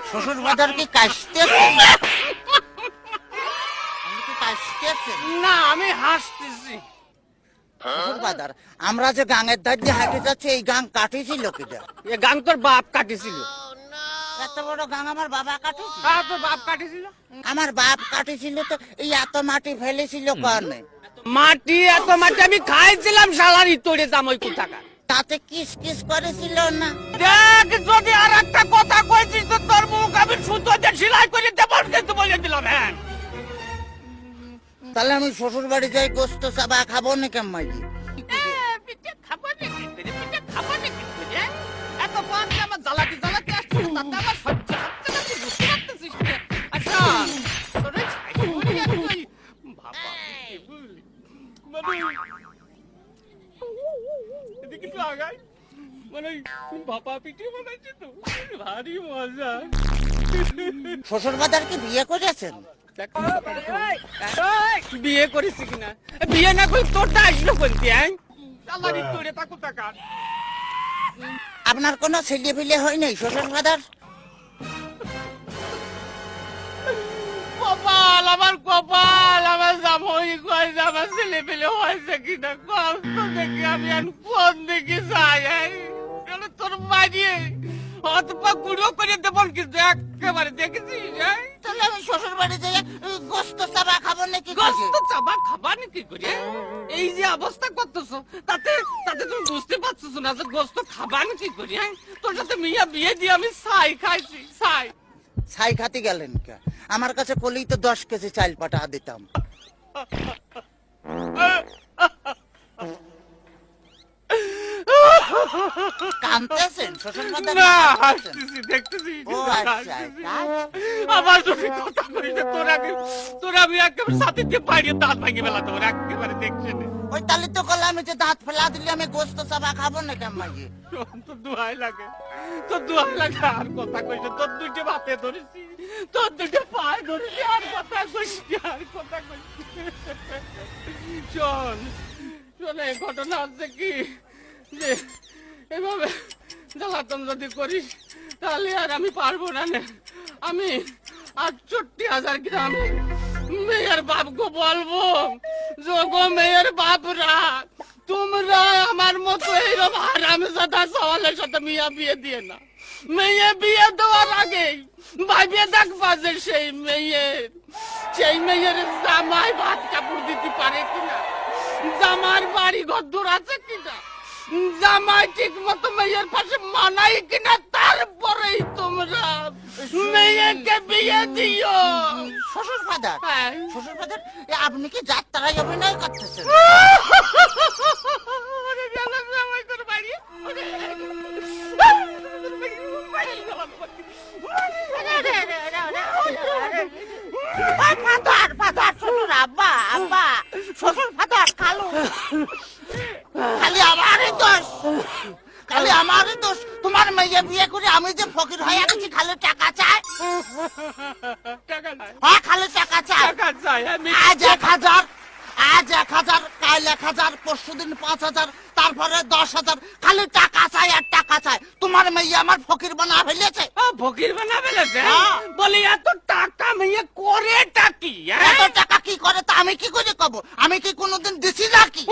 শ্বশুর বাজার কি কাশতেছেন? না, আমি হাসতেছি। শ্বশুর বাজার, আমরা যে গাঙের ধার দিয়ে হাঁটে যাচ্ছি, এই গাং কাটিছিল কিটা? এ গাং তোর বাপ কাটিছিল। এত বড় গাং আমার বাবা কাটেছিল? হ্যাঁ, তোর বাপ কাটিছিল। আমার বাপ কাটেছিল তো এই এত মাটি ফেলেছিল কারণে? এত মাটি আমি খাইছিলাম শালারি তোরে জামাই কোথাকার। তাতে কিস কিস করেছিল না? দেখ, যদি আর একটা কথা কইছিস তো তোর মুখ আমি সুতো দিয়ে সেলাই করে দেবো কিন্তু বলে দিলাম। হ্যাঁ, তাহলে আমি শ্বশুর বাড়ি যাই গোস্ত চাবা খাবো না কেমন? পিঠে খাবো নাকি তোরে? পিঠে খাবো নাকি তোরে? এত পাঁচ আমার জ্বালাতে জ্বালাতে আসছে, তাতে আমার সহ্য হচ্ছে না, তুই বুঝতে পারতেছিস না? আচ্ছা, তোরে ছাই করে একটাই ভাবা পিঠে বুঝলি? মানে এদিকে তো আগাই, মানে ভাপা পিঠে বানাইছে তো, ভারী মজা। শ্বশুর বাজার কি বিয়ে করেছেন? বিয়ে করেছি কিনা? বিয়ে না করে তোরটা আসলো বলতে। তোরে তাকু টাকার আপনার কোনো ছেলে ফেলে হয় নাই শ্বশুর বাজার? কপাল আমার, কপাল আমার জামাই কয় যে আমার ছেলে পেলে হয়েছে কিনা। কষ্ট দেখি আমি আর কোন দিকে যাই? তোর মারিয়ে হাত পা গুঁড়ো করে দেবো কিন্তু একেবারে দেখেছিস? তাহলে আমি শ্বশুর বাড়ি যাই গোস্ত চাবা খাবো নাকি? গোস্ত চাবা খাবা নাকি করে? এই যে অবস্থা করতেছো, তাতে তাতে তুমি বুঝতে পারছো না যে গোস্ত খাবা নাকি করে? তোর সাথে মিয়া বিয়ে দিয়ে আমি ছাই খাইছি, ছাই। ছাই খাতে গেলেন কে? আমার কাছে কলেই তো 10 কেজি চাল পাঠা দিতাম। কাঁদতেছেন শ্বশুর বাজার? না, হাসতেছি, দেখতেছি। ও আচ্ছা, আমার যদি কথা কইস তোর আমি একেবারে সাথে দিয়ে বাইরে দাঁত ভাঙে ফেলা দেবো একেবারে, দেখছি না। ওই তাহলে তো কলে আমি যে দাঁত ফেলা দিলে আমি গোস্ত চাবা খাবো না কেমন? তোর দোহাই লাগে, তোর দোহাই লাগে, আর কথা কইস। তোর দুইটা বাপে ধরেছি, তোর দুইটা পায়ে ধরেছি, আর কথা কইস, আর কথা কইস। শোন শোন, এই ঘটনা হচ্ছে কি যে এভাবে জ্বালাতন যদি করিস তাহলে আর আমি পারবো না। আমি 68,000 গ্রামে মেয়ের বাপকে বলবো, যোগো মেয়ের বাপরা, তোমরা আমার মতো এইরকম হারামজাদা সওয়ালের সাথে মিয়া বিয়ে দিয়ে না। মেয়ে বিয়ে দেওয়ার আগে ভাবিয়ে দেখবা যে সেই মেয়ের জামাই ভাত কাপড় দিতে পারে কিনা, জামার বাড়ি ঘর দূর আছে কিনা, জামাই ঠিক মতো মেয়ের পাশে মানাই কিনা, তারপরেই তোমরা মেয়েকে বিয়ে দিও। শ্বশুর বাজার, শ্বশুর বাজার, আপনি কি যাত্রায় অভিনয় করতেছেন? আব্বা আব্বা, শ্বশুর ফাদার, খালু, খালি আমারই দোষ, খালি আমারই দোষ। তোমার মেয়ে বিয়ে করে আমি যে ফকির হয়ে গেছি, খালি টাকা চাই। হ্যাঁ, খালি টাকা চাই। আজ 1,000, আজ 1,000, কাল 1,000, পরশুদিন 5,000, তারপরে 10,000, খালি টাকা চাই আর টাকা চাই। তোমার মেয়ে আমার ফকির বানা ফেলেছে। ফকির বানা ফেলেছে? বলি এত টাকা মেয়ে করে টাকি? এত টাকা কি করে তা আমি কি করে কব? আমি কি কোনোদিন দিছি নাকি?